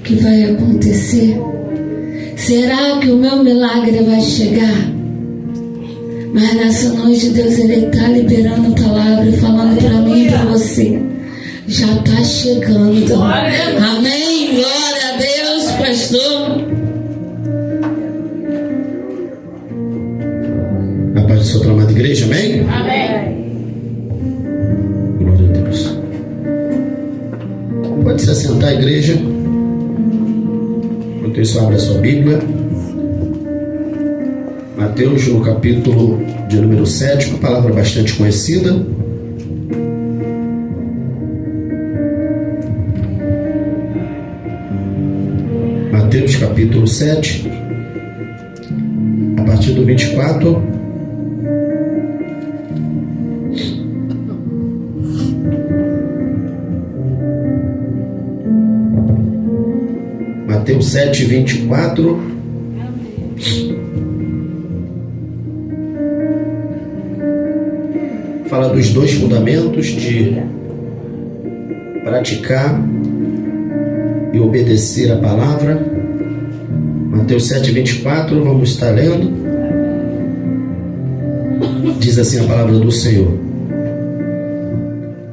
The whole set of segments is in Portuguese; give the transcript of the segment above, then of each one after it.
que vai acontecer? Será que o meu milagre vai chegar? Mas nessa noite Deus está liberando a palavra e falando para mim e para você. Já está chegando. Amém? Glória a Deus, pastor. A paz do Senhor, amada igreja, amém? Amém. Glória a Deus. Pode se assentar, igreja. Enquanto isso, abre a sua Bíblia. Mateus, no capítulo de número 7, uma palavra bastante conhecida. Mateus, capítulo 7, a partir do 24. Mateus 7, 24. Fala dos dois fundamentos de praticar e obedecer a palavra. Mateus 7, 24, vamos estar lendo. Diz assim a palavra do Senhor: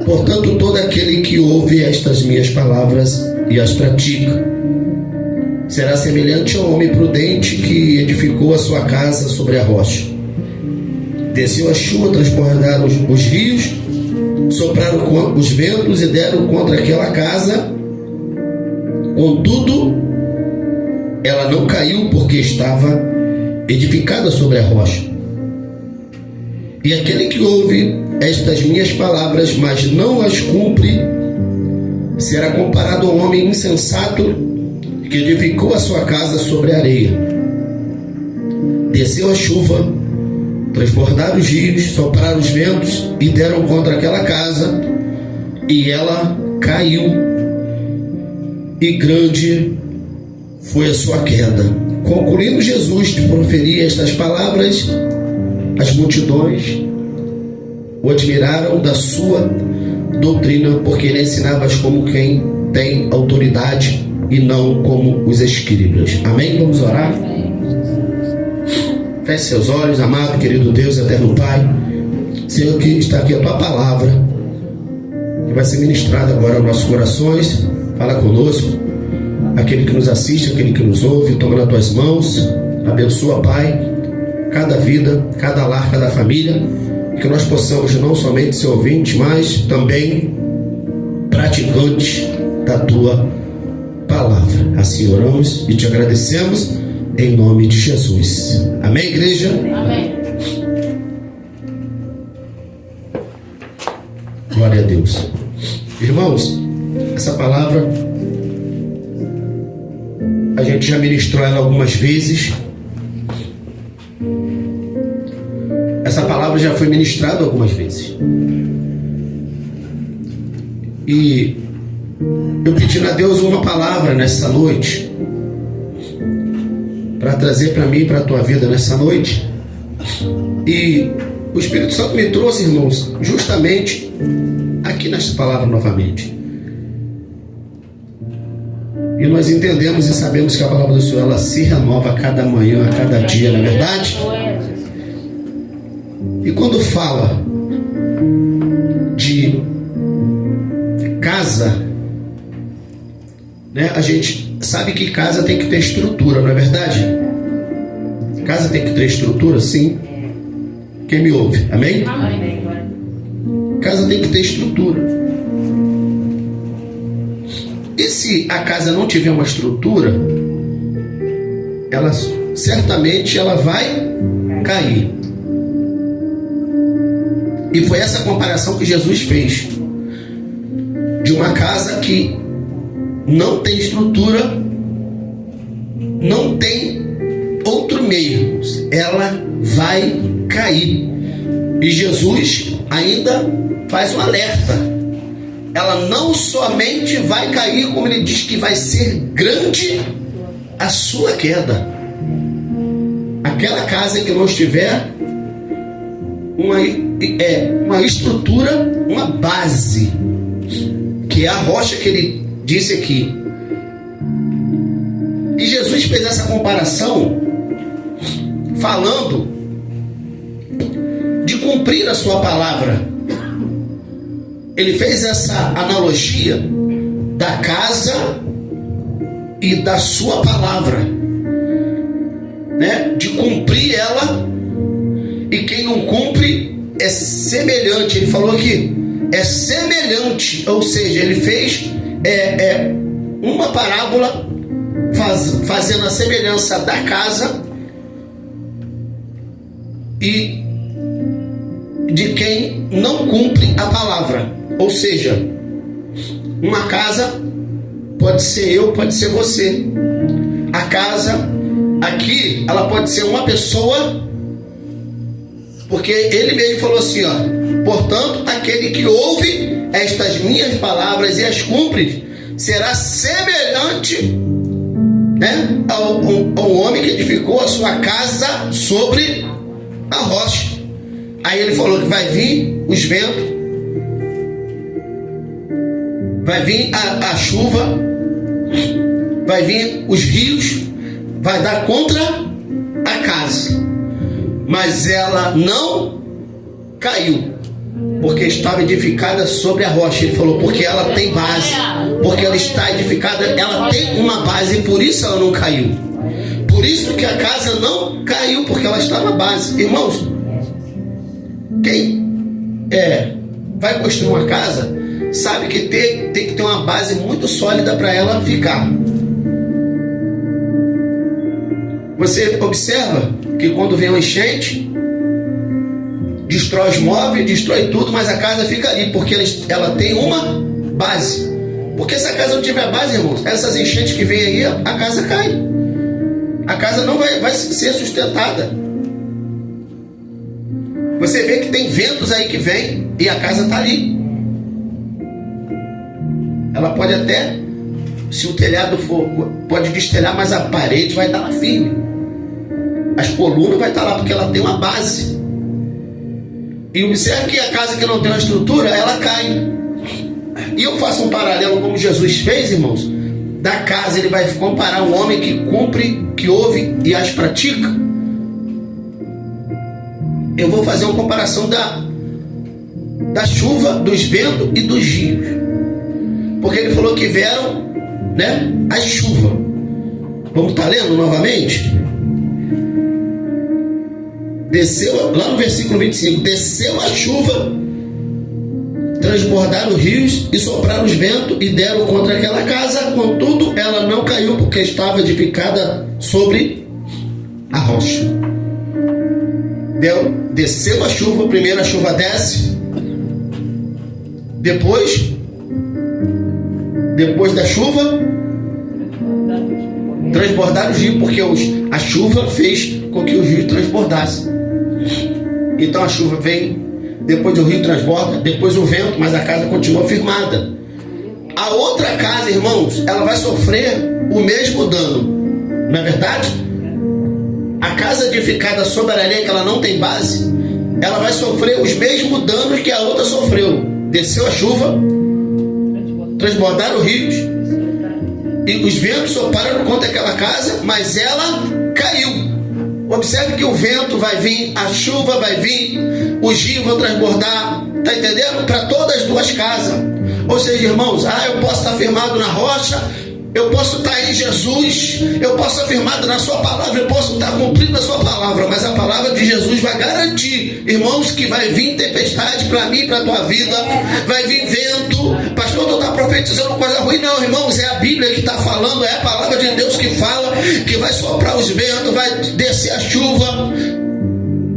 portanto, todo aquele que ouve estas minhas palavras e as pratica será semelhante ao homem prudente que edificou a sua casa sobre a rocha. Desceu a chuva, transbordaram os rios, sopraram os ventos e deram contra aquela casa. Contudo, ela não caiu, porque estava edificada sobre a rocha. E aquele que ouve estas minhas palavras, mas não as cumpre, será comparado a um homem insensato que edificou a sua casa sobre a areia. Desceu a chuva, transbordaram os rios, sopraram os ventos e deram contra aquela casa, e ela caiu, e grande foi a sua queda. Concluindo Jesus de proferir estas palavras, as multidões o admiraram da sua doutrina, porque ele ensinava como quem tem autoridade e não como os escribas. Amém? Vamos orar? Feche seus olhos, amado, querido Deus, eterno Pai. Senhor, que está aqui a tua palavra, que vai ser ministrada agora aos nossos corações. Fala conosco, aquele que nos assiste, aquele que nos ouve, toma nas tuas mãos, abençoa, Pai, cada vida, cada lar, cada família, e que nós possamos não somente ser ouvintes, mas também praticantes da tua palavra. Assim oramos e te agradecemos em nome de Jesus. Amém, igreja? Amém. Glória a Deus. Irmãos, essa palavra a gente já ministrou ela algumas vezes. Essa palavra já foi ministrada algumas vezes. E eu pedi a Deus uma palavra nessa noite, para trazer para mim e para a tua vida nessa noite. E o Espírito Santo me trouxe, irmãos, justamente aqui nesta palavra novamente. E nós entendemos e sabemos que a palavra do Senhor, ela se renova a cada manhã, a cada dia, não é verdade? E quando fala de casa, né, a gente sabe que casa tem que ter estrutura, não é verdade? Casa tem que ter estrutura, sim. Quem me ouve? Amém? Amém. Casa tem que ter estrutura. E se a casa não tiver uma estrutura, ela certamente ela vai cair. E foi essa comparação que Jesus fez de uma casa que não tem estrutura, não tem outro meio, ela vai cair. E Jesus ainda faz um alerta: ela não somente vai cair, como ele diz que vai ser grande a sua queda. Aquela casa que não estiver uma estrutura, uma base, que é a rocha que ele disse aqui, fez essa comparação falando de cumprir a sua palavra. Ele fez essa analogia da casa e da sua palavra, né? De cumprir ela, e quem não cumpre é semelhante. Ele falou aqui, é semelhante, ou seja, ele fez uma parábola fazendo a semelhança da casa e de quem não cumpre a palavra. Ou seja, uma casa pode ser eu, pode ser você. A casa aqui, ela pode ser uma pessoa, porque ele mesmo falou assim, ó: portanto, aquele que ouve estas minhas palavras e as cumpre será semelhante, né, ao homem que edificou a sua casa sobre a rocha. Aí ele falou que vai vir os ventos, vai vir a chuva, vai vir os rios, vai dar contra a casa, mas ela não caiu, porque estava edificada sobre a rocha. Ele falou, porque ela tem base, porque ela está edificada, ela tem uma base, e por isso ela não caiu. Por isso que a casa não caiu, porque ela está na base. Irmãos, quem vai construir uma casa sabe que tem que ter uma base muito sólida para ela ficar. Você observa que quando vem uma enchente, destrói os móveis, destrói tudo, mas a casa fica ali, porque ela tem uma base. Porque se a casa não tiver base, irmãos, essas enchentes que vem aí, a casa cai. A casa não vai ser sustentada. Você vê que tem ventos aí que vem e a casa está ali. Ela pode até, se o telhado for, pode destelhar, mas a parede vai estar lá firme. As colunas vai estar lá, porque ela tem uma base. E observe que a casa que não tem uma estrutura, ela cai. E eu faço um paralelo como Jesus fez, irmãos. Da casa ele vai comparar um homem que cumpre, que ouve e as pratica. Eu vou fazer uma comparação da chuva, dos ventos e dos rios. Porque ele falou que vieram, né, as chuvas. Vamos estar lendo novamente? Desceu, lá no versículo 25, desceu a chuva, transbordaram os rios e sopraram os ventos e deram contra aquela casa, contudo ela não caiu, porque estava edificada sobre a rocha. Desceu a chuva, primeiro a chuva desce, depois da chuva transbordaram os rios, porque a chuva fez com que os rios transbordassem. Então a chuva vem, depois o rio transborda, depois o vento, mas a casa continua firmada. A outra casa, irmãos, ela vai sofrer o mesmo dano, não é verdade? A casa edificada sobre a areia, que ela não tem base, ela vai sofrer os mesmos danos que a outra sofreu. Desceu a chuva, transbordaram os rios e os ventos sopraram contra aquela casa, mas ela caiu. Observe que o vento vai vir, a chuva vai vir, os rios vão transbordar, tá entendendo? Para todas as duas casas. Ou seja, irmãos, eu posso estar firmado na rocha, eu posso estar em Jesus, eu posso estar firmado na sua palavra, eu posso estar cumprindo a sua palavra, mas a palavra de Jesus vai garantir, irmãos, que vai vir tempestade para mim e para a tua vida, vai vir vento. Pastor, tu está profetizando coisa ruim? Não, irmãos, é a Bíblia que está falando, é a palavra de Deus que fala, que vai soprar os ventos, vai descer a chuva,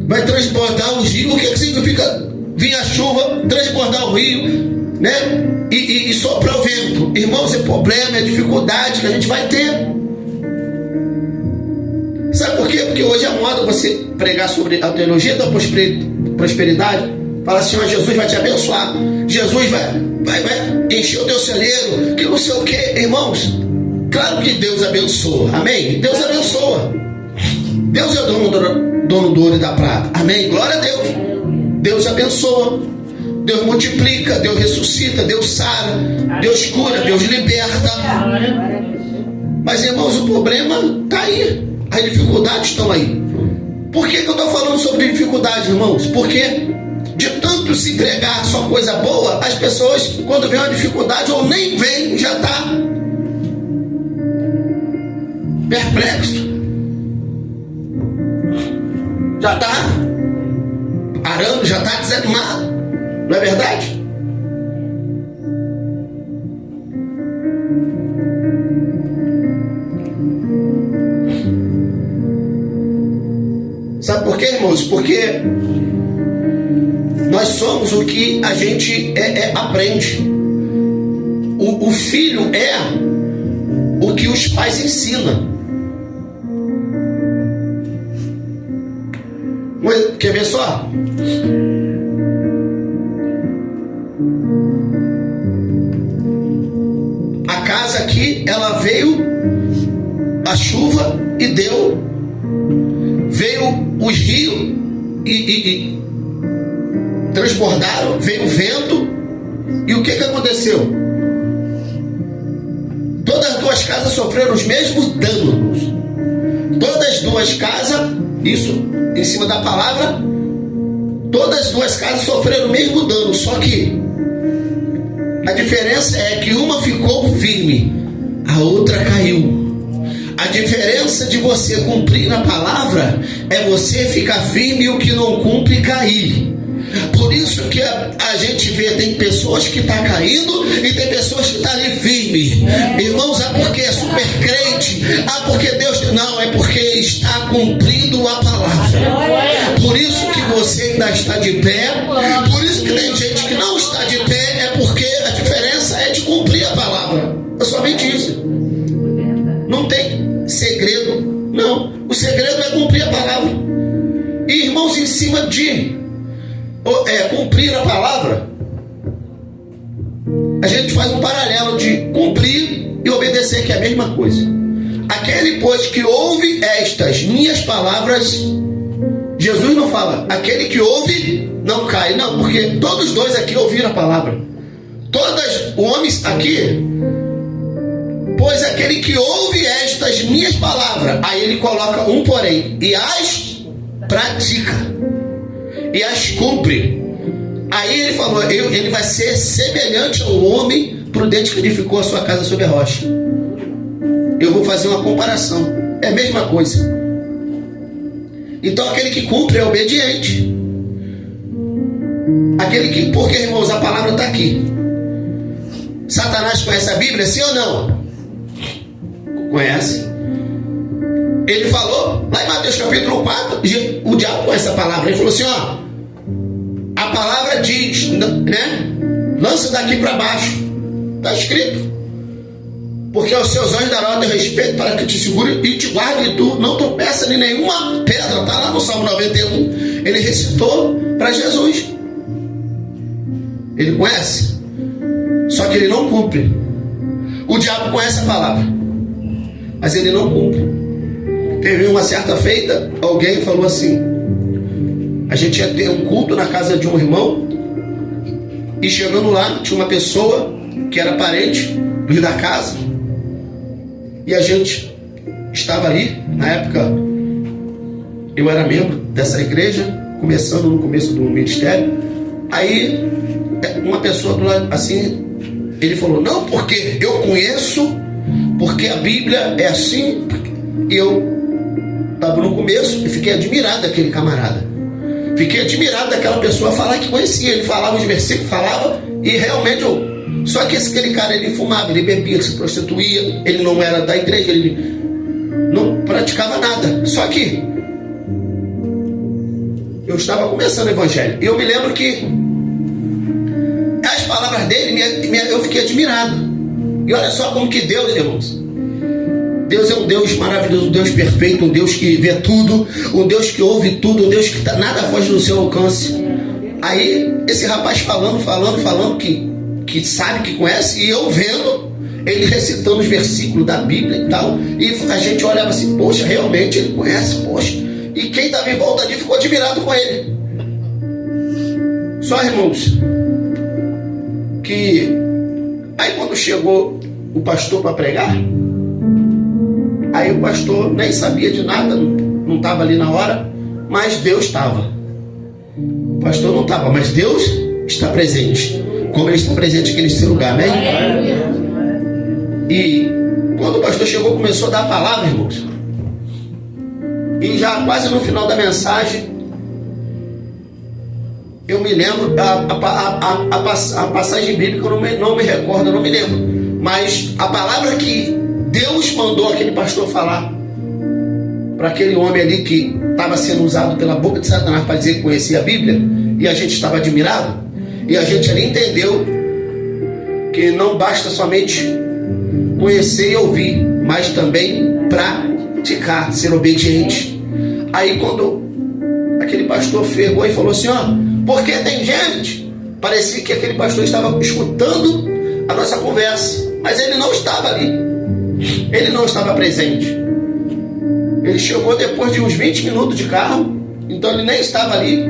vai transbordar os rios. O que significa vir a chuva, transbordar o rio, né? E soprar o vento? Irmãos, é problema, é dificuldade que a gente vai ter. Sabe por quê? Porque hoje é moda você pregar sobre a teologia da prosperidade. Fala assim, Jesus vai te abençoar, Jesus vai encher o teu celeiro, que não sei o que. Irmãos, claro que Deus abençoa, amém? Deus abençoa. Deus é o dono do ouro e da prata, amém? Glória a Deus. Deus abençoa, Deus multiplica, Deus ressuscita, Deus sara, Deus cura, Deus liberta. Mas, irmãos, o problema está aí. As dificuldades estão aí. Por que eu estou falando sobre dificuldade, irmãos? Porque de tanto se entregar só coisa boa, as pessoas, quando vem uma dificuldade ou nem vem, já está perplexo. Já está arando, já está desanimado. Não é verdade? Sabe por quê, irmãos? Porque nós somos o que a gente aprende. O filho é o que os pais ensinam. Quer ver só? A casa aqui, ela veio a chuva e veio os rios e transbordaram, veio o vento, e o que aconteceu? Todas as duas casas sofreram os mesmos danos. Todas as duas casas, isso em cima da palavra, todas as duas casas sofreram o mesmo dano, só que a diferença é que uma ficou firme, a outra caiu. A diferença de você cumprir a palavra é você ficar firme e o que não cumpre cair. Por isso que a gente vê, tem pessoas que estão caindo e tem pessoas que estão ali firme. Irmãos, porque é super crente, porque Deus... Não, é porque está cumprindo a palavra. Por isso que você ainda está de pé. Por isso que tem gente que não está de pé, é porque a diferença é de cumprir a palavra. É somente isso. Não tem segredo, não. O segredo é cumprir a palavra. E, irmãos, em cima de cumprir a palavra, a gente faz um paralelo de cumprir e obedecer, que é a mesma coisa. Aquele, pois, que ouve estas minhas palavras, Jesus não fala, aquele que ouve não cai, não, porque todos dois aqui ouviram a palavra. Todos homens aqui, pois aquele que ouve estas minhas palavras, aí ele coloca um porém, e as pratica, e as cumpre. Aí ele falou, ele vai ser semelhante ao homem prudente que edificou a sua casa sobre a rocha. Eu vou fazer uma comparação, é a mesma coisa. Então aquele que cumpre é obediente. Aquele que, porque, irmãos, a palavra está aqui. Satanás conhece a Bíblia, sim ou não? Conhece? Ele falou lá em Mateus capítulo 4, o diabo conhece a palavra. Ele falou assim, a palavra diz, né? Lança daqui para baixo. Está escrito. Porque aos seus anjos dará o teu respeito para que te segure e te guarde, e tu não tropeça em nenhuma pedra. Está lá no Salmo 91. Ele recitou para Jesus. Ele conhece. Só que ele não cumpre. O diabo conhece a palavra, mas ele não cumpre. Teve uma certa feita, alguém falou assim, a gente ia ter um culto na casa de um irmão, e chegando lá tinha uma pessoa que era parente da casa, e a gente estava ali. Na época eu era membro dessa igreja, começando no começo do ministério. Aí uma pessoa do lado assim, ele falou, não, porque eu conheço, porque a Bíblia é assim. E eu estava no começo e fiquei admirado daquele camarada. Fiquei admirado daquela pessoa falar que conhecia. Ele falava os versículos, falava, e realmente eu... Só que aquele cara, ele fumava, ele bebia, ele se prostituía, ele não era da igreja, ele não praticava nada. Só que eu estava começando o evangelho. E eu me lembro que as palavras dele, eu fiquei admirado. E olha só como que Deus, irmãos, Deus é um Deus maravilhoso, um Deus perfeito, um Deus que vê tudo, um Deus que ouve tudo, um Deus que nada foge do seu alcance. Aí esse rapaz falando que sabe, que conhece, e eu vendo ele recitando os versículos da Bíblia e tal, e a gente olhava assim, poxa, realmente ele conhece, poxa. E quem estava em volta ali ficou admirado com ele. Só, irmãos, que aí quando chegou o pastor para pregar, Aí o pastor nem sabia de nada, não estava ali na hora, mas Deus estava. O pastor não estava, mas Deus está presente, como Ele está presente aqui nesse lugar, amém? E quando o pastor chegou, começou a dar a palavra, irmãos, e já quase no final da mensagem, eu me lembro, a passagem bíblica eu não me recordo, eu não me lembro, mas a palavra que Deus mandou aquele pastor falar para aquele homem ali que estava sendo usado pela boca de Satanás para dizer que conhecia a Bíblia, e a gente estava admirado, e a gente ali entendeu que não basta somente conhecer e ouvir, mas também praticar, ser obediente. Aí quando aquele pastor pegou e falou assim, porque tem gente, parecia que aquele pastor estava escutando a nossa conversa, mas ele não estava ali, ele não estava presente. Ele chegou depois de uns 20 minutos de carro, então ele nem estava ali,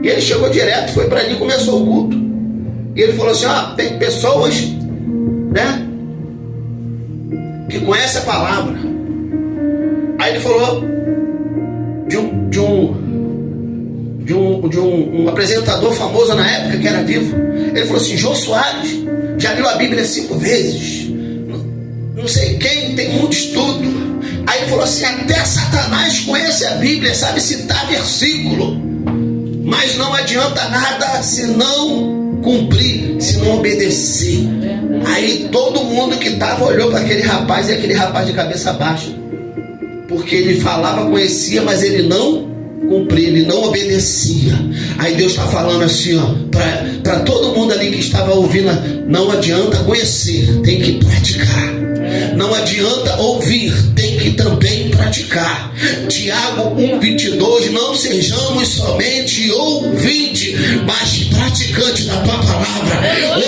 e ele chegou direto, foi para ali e começou o culto. E ele falou assim, tem pessoas, né, que conhecem a palavra. Aí ele falou de um apresentador famoso na época que era vivo. Ele falou assim, Jô Soares já leu a Bíblia 5 vezes, não sei quem, tem muito estudo. Aí ele falou assim, até Satanás conhece a Bíblia, sabe citar versículo, mas não adianta nada se não cumprir, se não obedecer. Aí todo mundo que estava olhou para aquele rapaz, e aquele rapaz de cabeça baixa, porque ele falava, conhecia, mas ele não cumpria, ele não obedecia. Aí Deus está falando assim, para todo mundo ali que estava ouvindo, não adianta conhecer, tem que praticar. Não adianta ouvir, tem que também praticar. Tiago 1:22, não sejamos somente ouvintes, mas praticantes da tua palavra,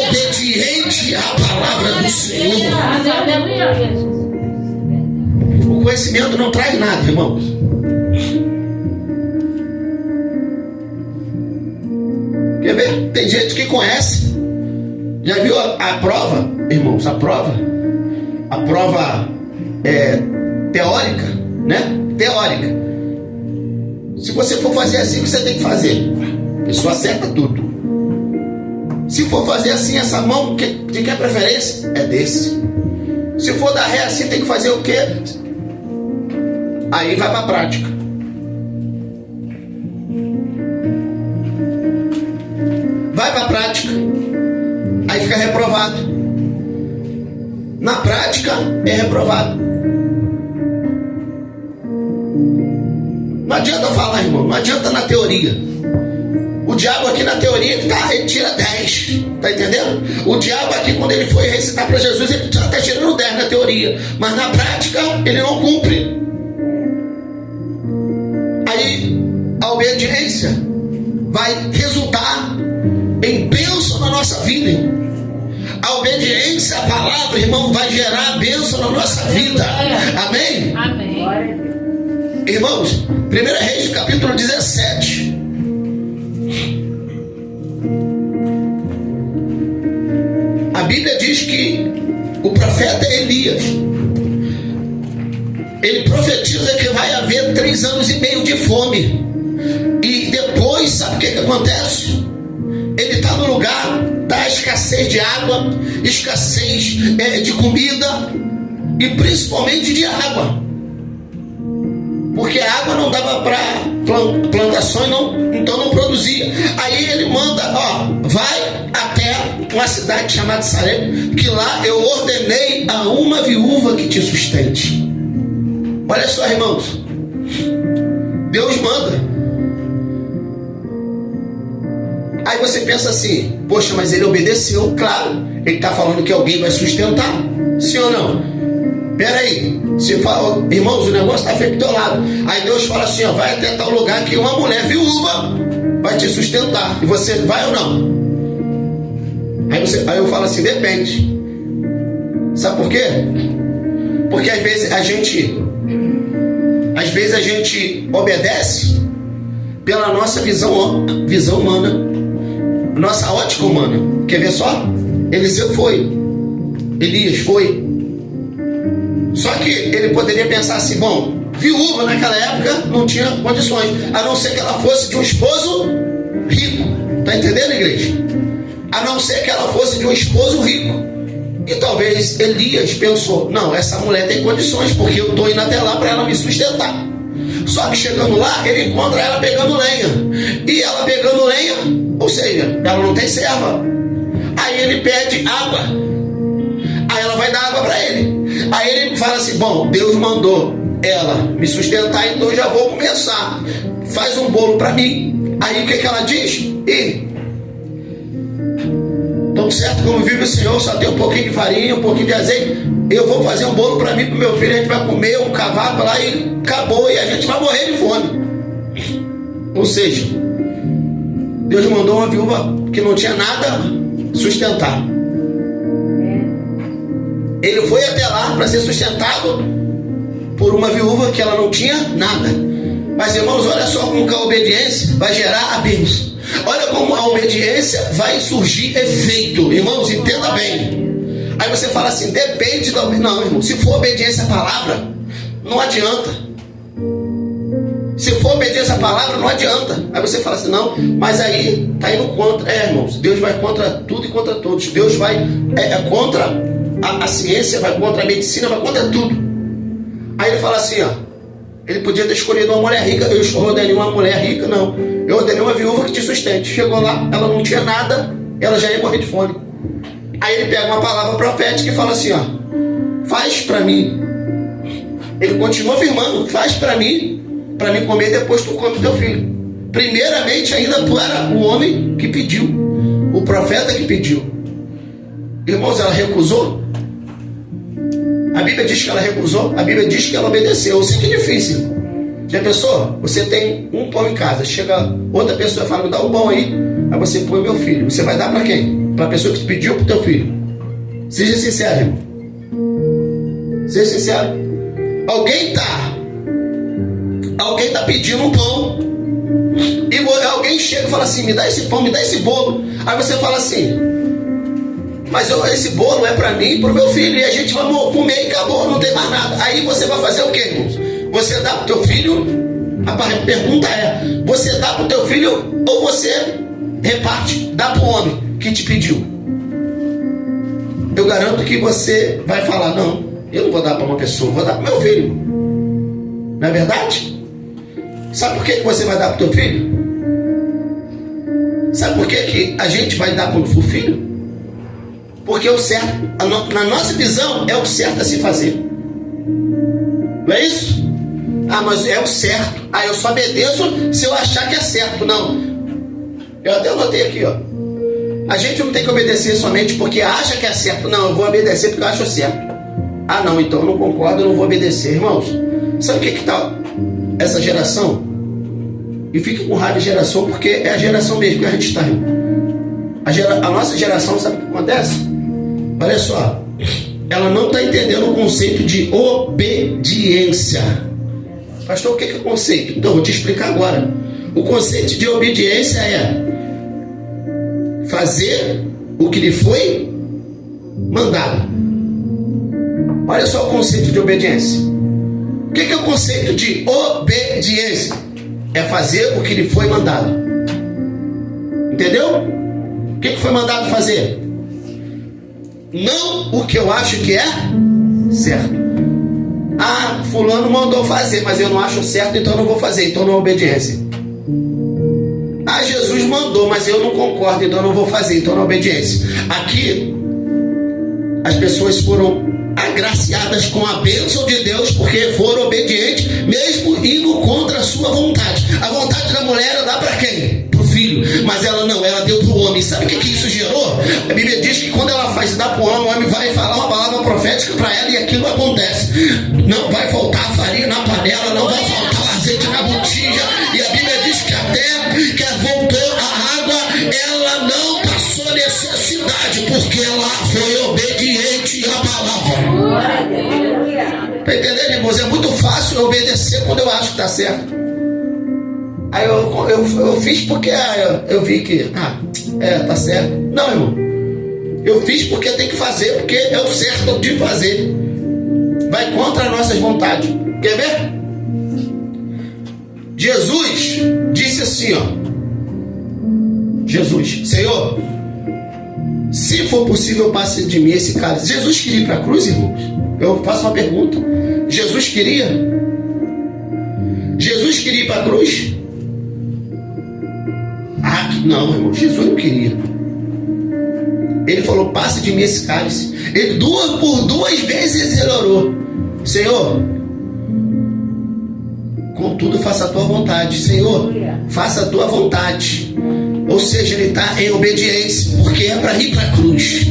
obediente à palavra do Senhor. O conhecimento não traz nada, irmãos. Quer ver? Tem gente que conhece. Já viu a prova, irmãos? A prova teórica, né? Teórica. Se você for fazer assim, você tem que fazer. A pessoa acerta tudo. Se for fazer assim, essa mão, de que é preferência? É desse. Se for dar ré assim, tem que fazer o quê? Aí vai para a prática. Vai para a prática. Aí fica reprovado. Na prática é reprovado. Não adianta falar, irmão, não adianta na teoria. O diabo aqui na teoria ele tira 10, tá entendendo? O diabo aqui, quando ele foi recitar para Jesus, ele já está tirando 10 na teoria, mas na prática ele não cumpre. Aí a obediência vai resultar em bênção na nossa vida. A obediência à palavra, irmão, vai gerar bênção na nossa vida. Amém? Amém. Irmãos, 1 Reis, capítulo 17. A Bíblia diz que o profeta Elias, ele profetiza que vai haver 3 anos e meio de fome. E depois, sabe o que acontece? Ele está no lugar da escassez de água, escassez de comida e principalmente de água, porque a água não dava para plantações, então não produzia. Aí ele manda, vai até uma cidade chamada Sarepta, que lá eu ordenei a uma viúva que te sustente. Olha só, irmãos, Deus manda. Aí você pensa assim, poxa, mas ele obedeceu, claro, ele está falando que alguém vai sustentar, sim ou não? Peraí, você fala, irmãos, o negócio está feito do teu lado. Aí Deus fala assim, vai até tal lugar que uma mulher viúva vai te sustentar, e você vai ou não? Aí eu falo assim, depende. Sabe por quê? Porque às vezes a gente obedece pela nossa visão humana, nossa ótica humana. Quer ver só? Eliseu foi, Elias foi, Só que ele poderia pensar assim, bom, viúva naquela época não tinha condições, a não ser que ela fosse de um esposo rico. Tá entendendo, igreja? A não ser que ela fosse de um esposo rico. E talvez Elias pensou, não, essa mulher tem condições, porque eu estou indo até lá para ela me sustentar. Só que chegando lá, ele encontra ela pegando lenha. E ela pegando lenha, ou seja, ela não tem serva. Aí ele pede água. Aí ela vai dar água para ele. Aí ele fala assim, bom, Deus mandou ela me sustentar, então eu já vou começar. Faz um bolo para mim. Aí o que ela diz? Tão certo como vive o Senhor, só tem um pouquinho de farinha, um pouquinho de azeite. Eu vou fazer um bolo para mim e para o meu filho. A gente vai comer um cavaco lá e acabou. E a gente vai morrer de fome. Ou seja, Deus mandou uma viúva que não tinha nada sustentar. Ele foi até lá para ser sustentado por uma viúva que ela não tinha nada. Mas, irmãos, olha só como que a obediência vai gerar a bênção. Olha como a obediência vai surgir efeito. Irmãos, entenda bem. Aí você fala assim, depende da obediência. Não, irmão, se for obediência à palavra, não adianta. Se for obediência à palavra, não adianta. Aí você fala assim, não, mas aí está indo contra. Irmãos, Deus vai contra tudo e contra todos. Deus vai contra a ciência, vai contra a medicina, vai contra tudo. Aí ele fala assim, ó. Ele podia ter escolhido uma mulher rica. Eu ordenei uma mulher rica, não. Eu ordenei uma viúva que te sustente. Chegou lá, ela não tinha nada, ela já ia morrer de fome. Aí ele pega uma palavra profética e fala assim, ó, faz para mim. Ele continua afirmando, faz para mim comer, depois tu come teu filho. Primeiramente ainda para o homem que pediu, o profeta que pediu. Irmãos, ela recusou? A Bíblia diz que ela recusou, a Bíblia diz que ela obedeceu. Eu sei que é difícil. Já pensou? Você tem um pão em casa, chega outra pessoa e fala, me dá um pão aí. Aí você põe meu filho. Você vai dar para quem? Para a pessoa que te pediu ou para o teu filho? Seja sincero, irmão. Seja sincero. Alguém tá pedindo um pão. E alguém chega e fala assim, me dá esse pão, me dá esse bolo. Aí você fala assim, mas esse bolo é para mim e para o meu filho, e a gente vai comer e acabou, não tem mais nada. Aí você vai fazer o quê, irmãos? Você dá para o teu filho? A pergunta é, você dá para o teu filho ou você reparte, dá para o homem que te pediu? Eu garanto que você vai falar, não, eu não vou dar para uma pessoa, vou dar para o meu filho. Não é verdade? Sabe por que você vai dar para o teu filho? Sabe por que a gente vai dar para o filho? Porque o certo, na nossa visão, é o certo a se fazer. Não é isso? Ah, mas é o certo. Ah, eu só obedeço se eu achar que é certo. Não. Eu até anotei aqui, ó. A gente não tem que obedecer somente porque acha que é certo. Não, eu vou obedecer porque eu acho certo. Ah, não, então eu não concordo, eu não vou obedecer. Irmãos, sabe o que está essa geração? E fica com raiva de geração, porque é a geração mesmo que a gente está. A nossa geração, sabe o que acontece? Olha só, ela não está entendendo o conceito de obediência. Pastor, o que é conceito? Então, eu vou te explicar agora. O conceito de obediência é fazer o que lhe foi mandado. Olha só o conceito de obediência. O que é o conceito de obediência? É fazer o que lhe foi mandado. Entendeu? O que foi mandado fazer? Não o que eu acho que é certo. Ah, fulano mandou fazer, mas eu não acho certo, então eu não vou fazer, então não é obediência. Ah, Jesus mandou, mas eu não concordo, então eu não vou fazer, então não é obediência. Aqui, as pessoas foram agraciadas com a bênção de Deus porque foram obedientes, mesmo indo contra a sua vontade. A vontade da mulher era dar para quem? Para o filho. Mas ela não, ela deu para o homem. Sabe o que isso gerou? A Bíblia diz que quando ela faz dar para o homem vai falar uma palavra profética para ela e aquilo acontece. Não vai faltar farinha na panela, não vai faltar azeite na botija. E a Bíblia diz que até que voltou a água, ela não passou necessidade, porque ela foi obediente à palavra. Tá entendendo, irmãos? É muito fácil obedecer quando eu acho que tá certo. Aí eu fiz porque eu vi que tá certo. Não, irmão, eu fiz porque tem que fazer, porque é o certo de fazer. vai contra as nossas vontades. Quer ver? Jesus disse assim, ó. Jesus, Senhor, se for possível, passe de mim esse cálice. Jesus queria ir para a cruz, irmãos? Eu faço uma pergunta. Jesus queria? Jesus queria ir para a cruz? Ah, não, irmão. Jesus não queria. Ele falou, passe de mim esse cálice. Por duas vezes ele orou. Senhor, contudo faça a tua vontade. Senhor, faça a tua vontade. Ou seja, ele está em obediência, porque é para ir para a cruz.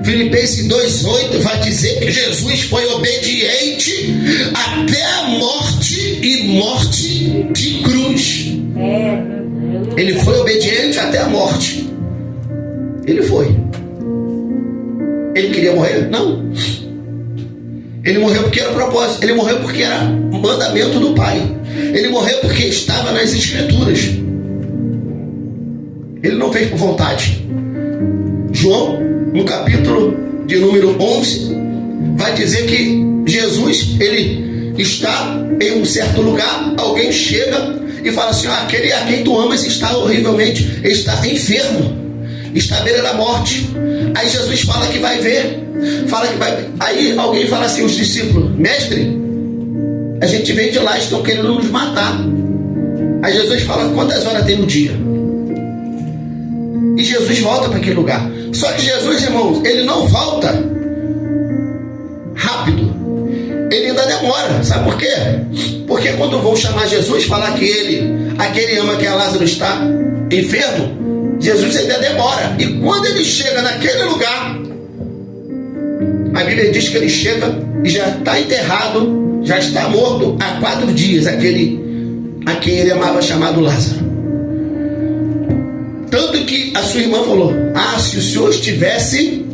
Filipenses 2,8 vai dizer que Jesus foi obediente até a morte, e morte de cruz. Ele foi obediente até a morte. Ele foi. Ele queria morrer? Não. Ele morreu porque era propósito. Ele morreu porque era mandamento do Pai. Ele morreu porque estava nas Escrituras. Ele não fez por vontade. João, no capítulo de número 11, vai dizer que Jesus, ele está em um certo lugar, alguém chega e fala assim, aquele a quem tu amas está horrivelmente, está enfermo, está à beira da morte. Aí Jesus fala que vai ver, aí alguém fala assim, os discípulos, mestre, a gente vem de lá, estão querendo nos matar. Aí Jesus fala, quantas horas tem no dia? E Jesus volta para aquele lugar. Só que Jesus, irmãos, ele não volta rápido. Ele ainda demora. Sabe por quê? Porque quando vão chamar Jesus, falar que aquele ama que Lázaro está enfermo, Jesus ainda demora. E quando ele chega naquele lugar, a Bíblia diz que ele chega e já está enterrado, já está morto há 4 dias, aquele a quem ele amava, chamado Lázaro. Tanto que a sua irmã falou, se o Senhor estivesse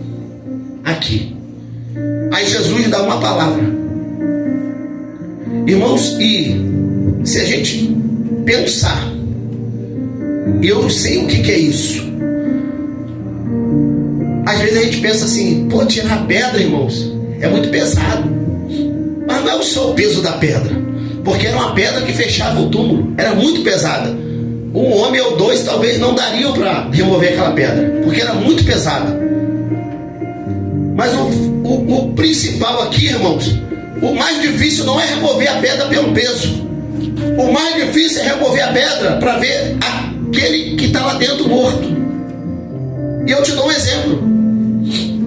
aqui. Aí Jesus dá uma palavra. Irmãos, e se a gente pensar, eu sei o que é isso. Às vezes a gente pensa assim, tirar pedra, irmãos, é muito pesado. Mas não é só o peso da pedra, porque era uma pedra que fechava o túmulo, era muito pesada. Um homem ou 2 talvez não dariam para remover aquela pedra, porque era muito pesada. Mas o principal aqui, irmãos, o mais difícil não é remover a pedra pelo peso. O mais difícil é remover a pedra para ver aquele que está lá dentro morto. E eu te dou um exemplo.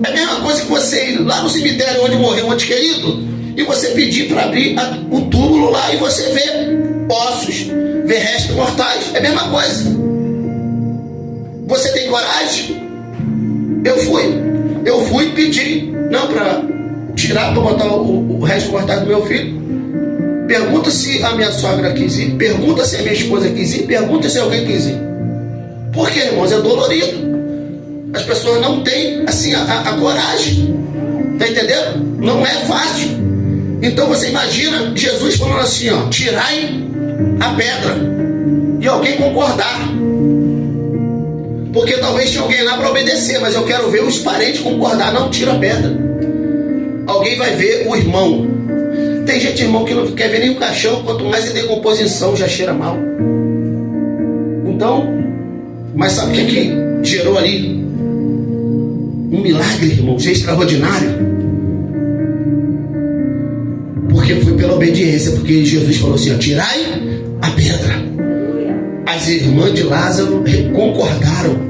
É a mesma coisa que você ir lá no cemitério onde morreu um ente querido e você pedir para abrir o túmulo lá e você vê ossos, ver restos mortais. É a mesma coisa. Você tem coragem? Eu fui pedir, não para tirar, para botar o resto mortal do meu filho. Pergunta se a minha sogra quis ir, pergunta se a minha esposa quis ir, pergunta se alguém quis ir. Por quê, irmãos? É dolorido. As pessoas não têm assim a coragem. Tá entendendo? Não é fácil. Então você imagina Jesus falando assim, tirai a pedra, e alguém concordar, porque talvez tinha alguém lá para obedecer, mas eu quero ver os parentes concordar, não tira a pedra. Alguém vai ver o irmão. Tem gente, irmão, que não quer ver nem o caixão, quanto mais em decomposição, já cheira mal. Então, mas sabe o que gerou ali? Um milagre, irmãos, extraordinário. Porque foi pela obediência, porque Jesus falou assim, tirai a pedra. As irmãs de Lázaro concordaram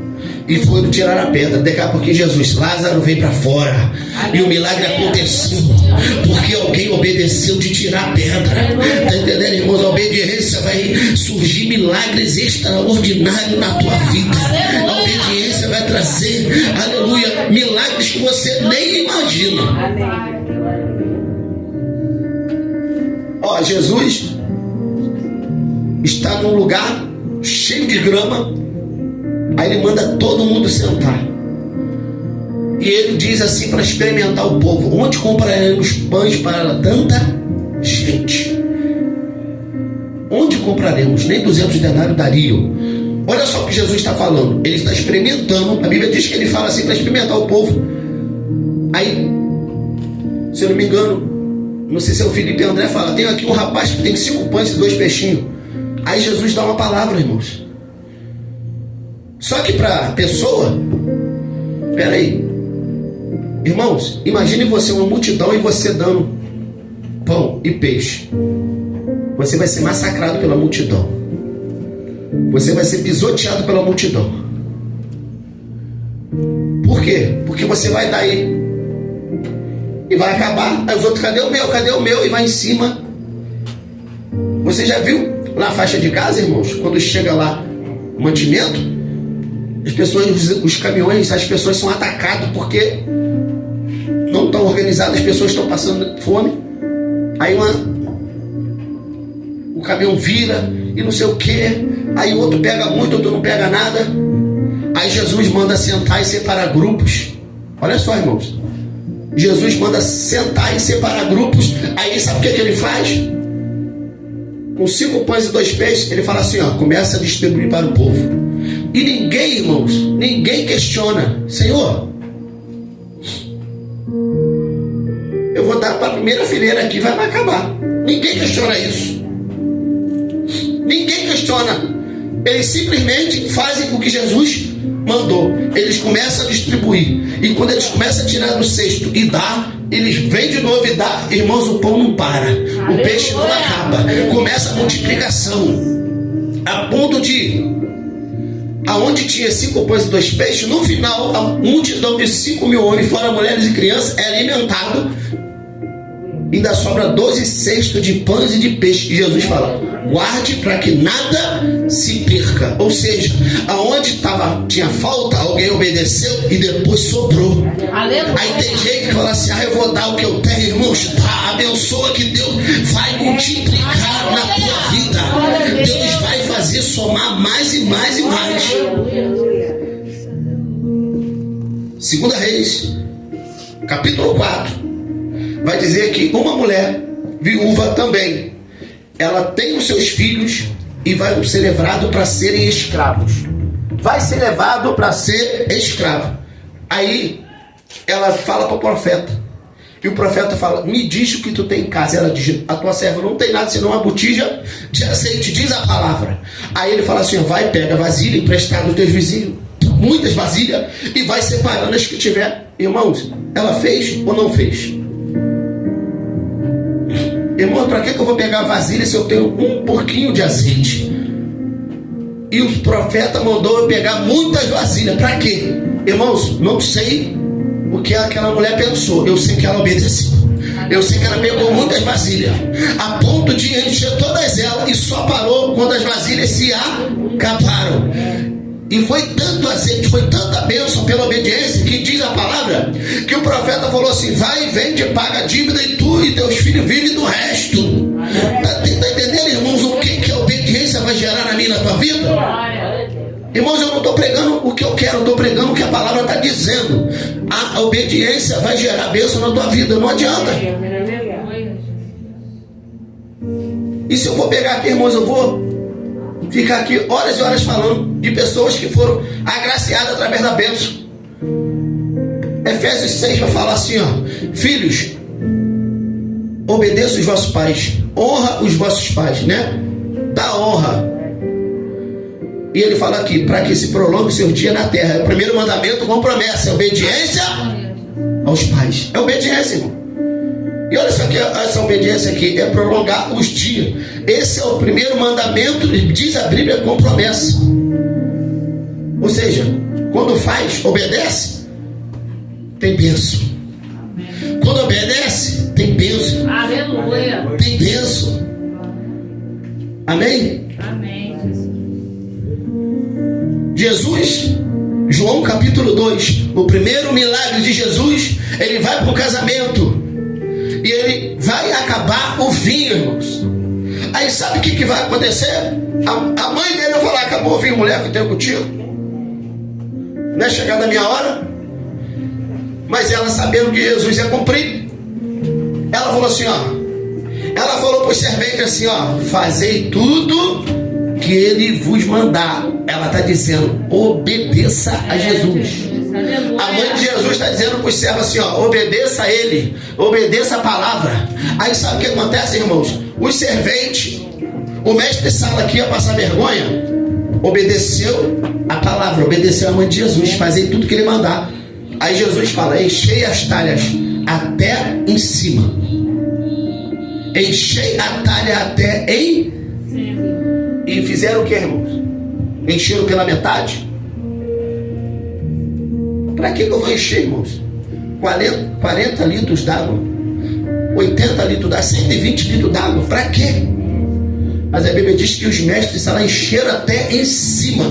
e foram tirar a pedra. Daqui a pouquinho Jesus, Lázaro veio para fora. E o milagre aconteceu porque alguém obedeceu de tirar a pedra. Tá entendendo, irmãos? A obediência vai surgir milagres extraordinários na tua vida. A obediência vai trazer, aleluia, milagres que você nem imagina. Jesus está num lugar cheio de grama. Aí ele manda todo mundo sentar. E ele diz assim para experimentar o povo: onde compraremos pães para tanta gente? Onde compraremos? Nem 200 denários dariam. Olha só o que Jesus está falando. Ele está experimentando. A Bíblia diz que ele fala assim para experimentar o povo. Aí se eu não me engano, não sei se é o Felipe André, fala, tem aqui um rapaz que tem 5 pães e 2 peixinhos. Aí Jesus dá uma palavra, irmãos. Só que para a pessoa, peraí, irmãos, imagine você uma multidão e você dando pão e peixe. Você vai ser massacrado pela multidão. Você vai ser pisoteado pela multidão. Por quê? Porque você vai dar aí e vai acabar. Aí os outros, cadê o meu? Cadê o meu? E vai em cima. Você já viu na faixa de casa, irmãos? Quando chega lá o mantimento, as pessoas, os caminhões, as pessoas são atacadas porque não estão organizadas, as pessoas estão passando fome. Aí o caminhão vira e não sei o que. Aí o outro pega muito, outro não pega nada. Aí Jesus manda sentar e separar grupos. Olha só, irmãos. Jesus manda sentar e separar grupos. Aí sabe o que ele faz? Com 5 pães e 2 peixes, ele fala assim, ó, começa a distribuir para o povo. E ninguém, irmãos, ninguém questiona. Senhor, eu vou dar para a primeira fileira aqui, vai me acabar. Ninguém questiona isso. Ninguém questiona. Eles simplesmente fazem o que Jesus mandou. Eles começam a distribuir. E quando eles começam a tirar do cesto e dar, eles vêm de novo e dá. Irmãos, o pão não para. O peixe não acaba. Começa a multiplicação. A ponto de, aonde tinha 5 pães e 2 peixes, no final, a multidão de 5.000 homens, fora mulheres e crianças, é alimentado. Ainda sobra 12 cestos de pães e de peixe. E Jesus fala, guarde para que nada se perca. Ou seja, aonde tinha falta, alguém obedeceu e depois sobrou. Aleluia. Aí tem gente que fala assim, eu vou dar o que eu tenho, irmãos, tá, abençoa que Deus vai multiplicar na tua vida. Deus vai fazer somar mais e mais e mais. 2 Reis, capítulo 4. Vai dizer que uma mulher viúva também, ela tem os seus filhos e vai ser levado para serem escravos. Vai ser levado para ser escravo. Aí ela fala para o profeta. E o profeta fala, me diz o que tu tem em casa. Ela diz, a tua serva não tem nada senão uma botija de azeite, diz a palavra. Aí ele fala assim, vai, pega vasilha emprestada dos teus vizinhos, muitas vasilhas, e vai separando as que tiver. Irmãos, ela fez ou não fez? Irmão, para que eu vou pegar vasilha se eu tenho um pouquinho de azeite? E o profeta mandou eu pegar muitas vasilhas. Para quê? Irmãos, não sei o que aquela mulher pensou. Eu sei que ela obedeceu. Eu sei que ela pegou muitas vasilhas, a ponto de encher todas elas, e só parou quando as vasilhas se acabaram. E foi tanto azeite, foi tanta bênção pela obediência, que diz a palavra, que o profeta falou assim, vai, vende, paga a dívida, e tu e teus filhos vivem do resto. Tá entendendo, irmãos, o que a obediência vai gerar na minha e na tua vida? Irmãos, eu não estou pregando o que eu quero, eu estou pregando o que a palavra está dizendo. A obediência vai gerar bênção na tua vida, não adianta. E se eu vou pegar aqui, irmãos, eu vou ficar aqui horas e horas falando de pessoas que foram agraciadas através da bênção. Efésios 6 vai falar assim, ó, filhos, obedeçam os vossos pais, honra os vossos pais, né? Dá honra. E ele fala aqui, para que se prolongue o seu dia na terra. É o primeiro mandamento com promessa, é obediência aos pais. É obediência, irmão. E olha só que essa obediência aqui é prolongar os dias. Esse é o primeiro mandamento, diz a Bíblia, com promessa. Ou seja, quando faz, obedece, tem bênção. Quando obedece, tem bênção. Aleluia. Tem bênção. Amém? Amém. Jesus, João capítulo 2, o primeiro milagre de Jesus, ele vai para o casamento. E ele vai acabar o vinho, irmãos. Aí sabe o que vai acontecer? A mãe dele vai falar, acabou o vinho, mulher, que eu tenho contigo. Não é chegada a minha hora? Mas ela, sabendo que Jesus ia cumprir, ela falou assim, ó. Ela falou para os serventes assim, ó, fazei tudo que ele vos mandar. ela está dizendo: obedeça a Jesus. A mãe de Jesus está dizendo para os servos assim, ó: obedeça a ele, obedeça a palavra. Aí sabe o que acontece, irmãos? Os serventes, o mestre de sala aqui ia passar vergonha, obedeceu a palavra, obedeceu a mãe de Jesus, fazer tudo que ele mandar. Aí Jesus fala: enchei as talhas até em cima. Enchei a talha até em... E fizeram o que, irmãos? Encheram pela metade? Para que eu vou encher, irmãos? 40 litros d'água, 80 litros d'água, 120 litros d'água, para quê? Mas a Bíblia diz que os mestres lá encheram até em cima.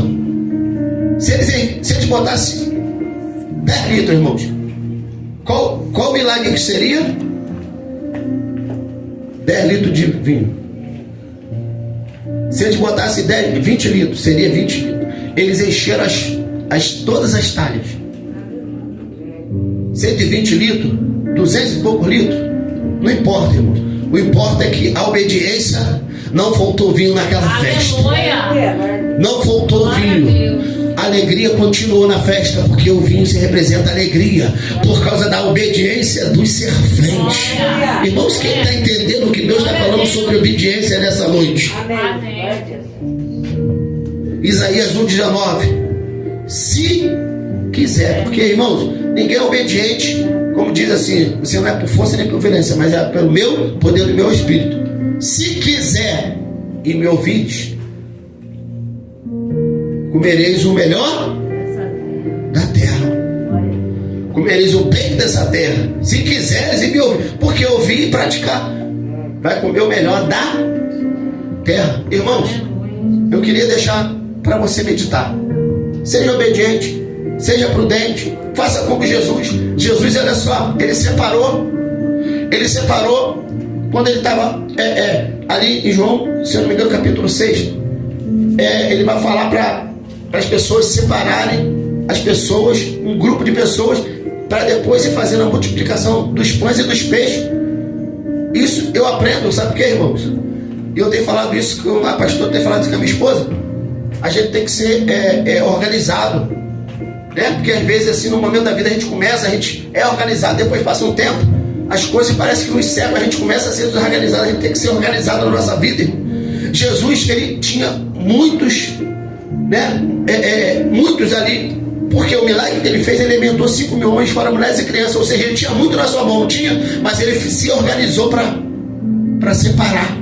Se eles botassem 10 litros, irmãos, qual milagre que seria? 10 litros de vinho. Se eles botassem 20 litros, seria 20 litros. Eles encheram todas as talhas. 120 litros, 200 e poucos litros, não importa, irmãos. O importa é que a obediência, não faltou vinho naquela festa. Não faltou vinho. A alegria continuou na festa, porque o vinho se representa alegria, por causa da obediência dos serventes. Irmãos, quem está entendendo o que Deus está falando sobre obediência nessa noite? Isaías 1,19. Se quiser, porque, irmãos, ninguém é obediente, como diz assim, você não é por força nem por violência, mas é pelo meu poder do meu espírito. Se quiser e me ouvires, comereis o melhor da terra, comereis o bem dessa terra. Se quiseres e me ouvir, porque ouvir e praticar, vai comer o melhor da terra. Irmãos, eu queria deixar para você meditar. Seja obediente, seja prudente, faça como Jesus. Jesus, olha só, ele separou quando ele estava ali em João, se eu não me engano, capítulo 6, ele vai falar para as pessoas separarem as pessoas, um grupo de pessoas, para depois ir fazendo a multiplicação dos pães e dos peixes. Isso eu aprendo, sabe o que, irmãos? E eu tenho falado isso com a pastora, tem falado isso com a minha esposa. A gente tem que ser organizado, né? Porque às vezes assim, no momento da vida a gente é organizado, depois passa um tempo, as coisas parecem que nos cegam, a gente começa a ser desorganizado. A gente tem que ser organizado na nossa vida. Jesus, ele tinha muitos, né? Muitos ali, porque o milagre que ele fez, ele alimentou 5.000 homens, fora mulheres e crianças. Ou seja, ele tinha muito na sua mão, mas ele se organizou para separar.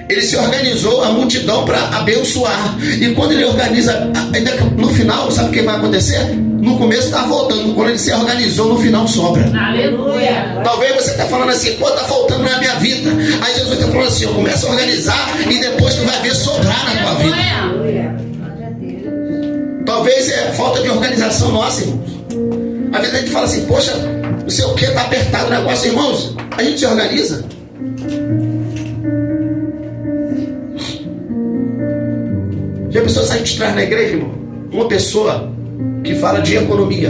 Ele se organizou a multidão para abençoar. E quando ele organiza, no final, sabe o que vai acontecer? No começo está faltando. Quando ele se organizou, no final sobra. Aleluia. Talvez você está falando assim: pô, está faltando na minha vida. Aí Jesus está falando assim: eu começo a organizar e depois tu vai ver sobrar na tua vida. Talvez é falta de organização nossa, irmãos. Às vezes a gente fala assim: poxa, não sei o que, está apertado o negócio. Irmãos, a gente se organiza. Já pensou sair de trás na igreja, irmão? Uma pessoa que fala de economia.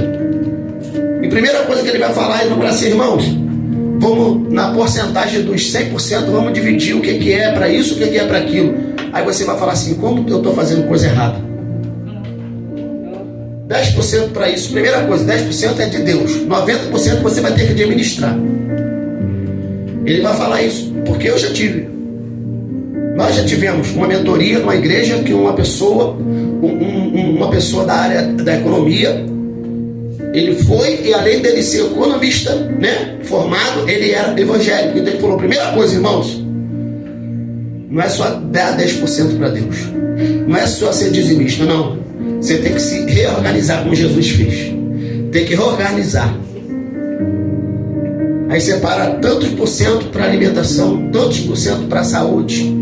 E a primeira coisa que ele vai falar, ele vai falar assim: irmãos, vamos na porcentagem dos 100%, vamos dividir o que é para isso, o que é para aquilo. Aí você vai falar assim: como eu estou fazendo coisa errada? 10% para isso. Primeira coisa, 10% é de Deus, 90% você vai ter que administrar. Ele vai falar isso, porque eu já tive. Nós já tivemos uma mentoria numa igreja que uma pessoa da área da economia, ele foi, e além dele ser economista, né, formado, ele era evangélico. Então ele falou: primeira coisa, irmãos, não é só dar 10% para Deus, não é só ser dizimista, não. Você tem que se reorganizar como Jesus fez. Tem que reorganizar. Aí separa tantos por cento para alimentação, tantos por cento para saúde.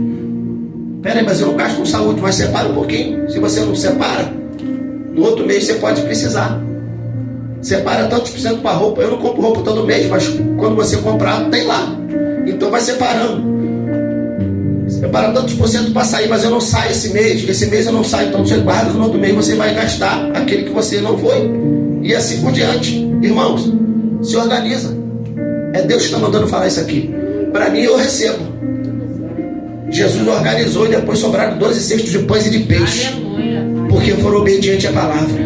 Pera aí, mas eu não gasto com saúde. Mas separa um pouquinho. Se você não separa, no outro mês você pode precisar. Separa tantos por cento para roupa. Eu não compro roupa todo mês, mas quando você comprar, tem lá. Então vai separando. Separa tantos por cento para sair, mas eu não saio esse mês. Esse mês eu não saio, então você guarda. No outro mês você vai gastar aquele que você não foi. E assim por diante. Irmãos, se organiza. É Deus que está mandando falar isso aqui. Para mim, eu recebo. Jesus organizou e depois sobraram 12 cestos de pães e de peixe. porque foram obedientes à palavra.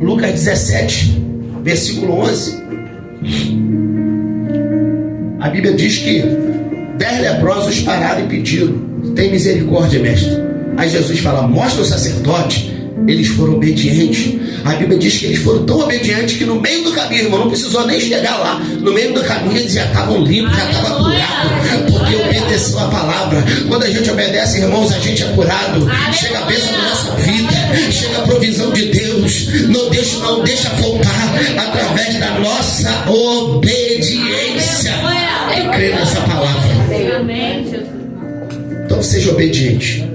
Lucas 17, versículo 11. A Bíblia diz que 10 leprosos pararam e pediram: tem misericórdia, mestre. Aí Jesus fala: mostra o sacerdote. Eles foram obedientes. A Bíblia diz que eles foram tão obedientes que no meio do caminho, irmão, não precisou nem chegar lá. No meio do caminho eles já estavam limpos, já estavam curados, porque obedeceu a palavra. Quando a gente obedece, irmãos, a gente é curado. Chega a bênção na nossa vida, chega a provisão de Deus. Não deixa faltar através da nossa obediência. Quem crê nessa palavra? Então seja obediente.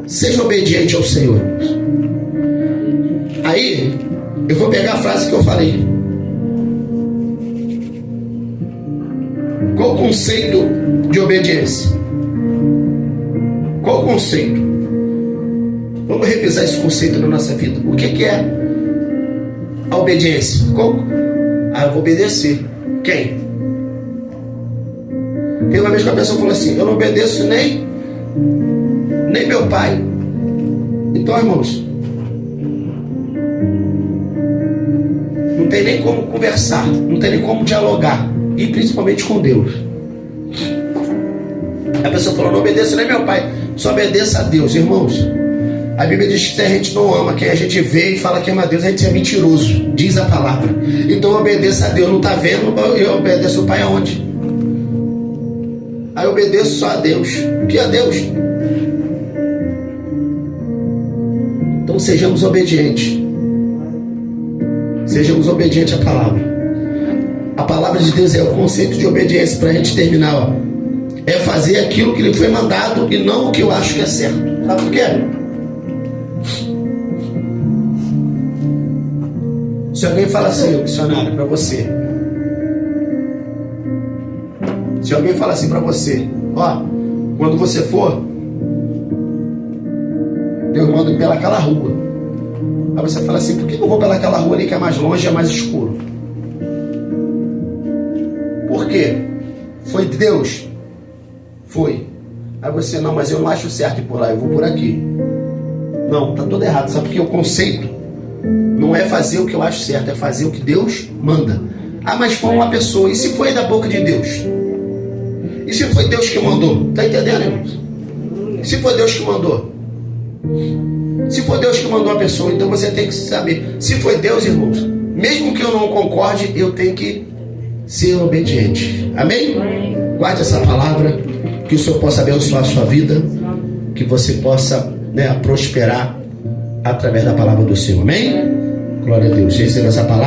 Seja obediente ao Senhor. Aí, eu vou pegar a frase que eu falei. Qual o conceito de obediência? Qual o conceito? Vamos revisar esse conceito na nossa vida. O que é a obediência? Eu vou obedecer. Quem? Tem uma vez que a pessoa falou assim: eu não obedeço nem meu pai. Então, irmãos, não tem nem como conversar, não tem nem como dialogar, e principalmente com Deus. A pessoa falou: não obedeço nem meu pai, só obedeça a Deus. Irmãos, a Bíblia diz que se a gente não ama quem a gente vê e fala que ama a Deus, a gente é mentiroso, diz a palavra. Então obedeça a Deus. Não está vendo? Eu obedeço o pai aonde? Aí eu obedeço só a Deus. O que é Deus? Então sejamos obedientes. Sejamos obedientes à palavra. A palavra de Deus é o conceito de obediência. Para a gente terminar, ó, é fazer aquilo que lhe foi mandado e não o que eu acho que é certo. Sabe por quê? Se alguém fala assim, missionário, para você. Se alguém fala assim para você: ó, quando você for, Deus manda ir pelaquela rua. Aí você fala assim: por que eu vou pelaquela rua ali que é mais longe e é mais escuro? Por quê? Foi Deus? Foi. Aí você: não, mas eu não acho certo ir por lá, eu vou por aqui. Não, tá tudo errado. Sabe por quê? O conceito não é fazer o que eu acho certo, é fazer o que Deus manda. Ah, mas foi uma pessoa. E se foi da boca de Deus? E se foi Deus que mandou? Tá entendendo, irmãos? Se foi Deus que mandou? Se foi Deus que mandou a pessoa, então você tem que saber. Se foi Deus, irmãos, mesmo que eu não concorde, eu tenho que ser obediente. Amém? Guarde essa palavra, que o Senhor possa abençoar a sua vida, que você possa, prosperar através da palavra do Senhor. Amém? Glória a Deus. Receba essa palavra.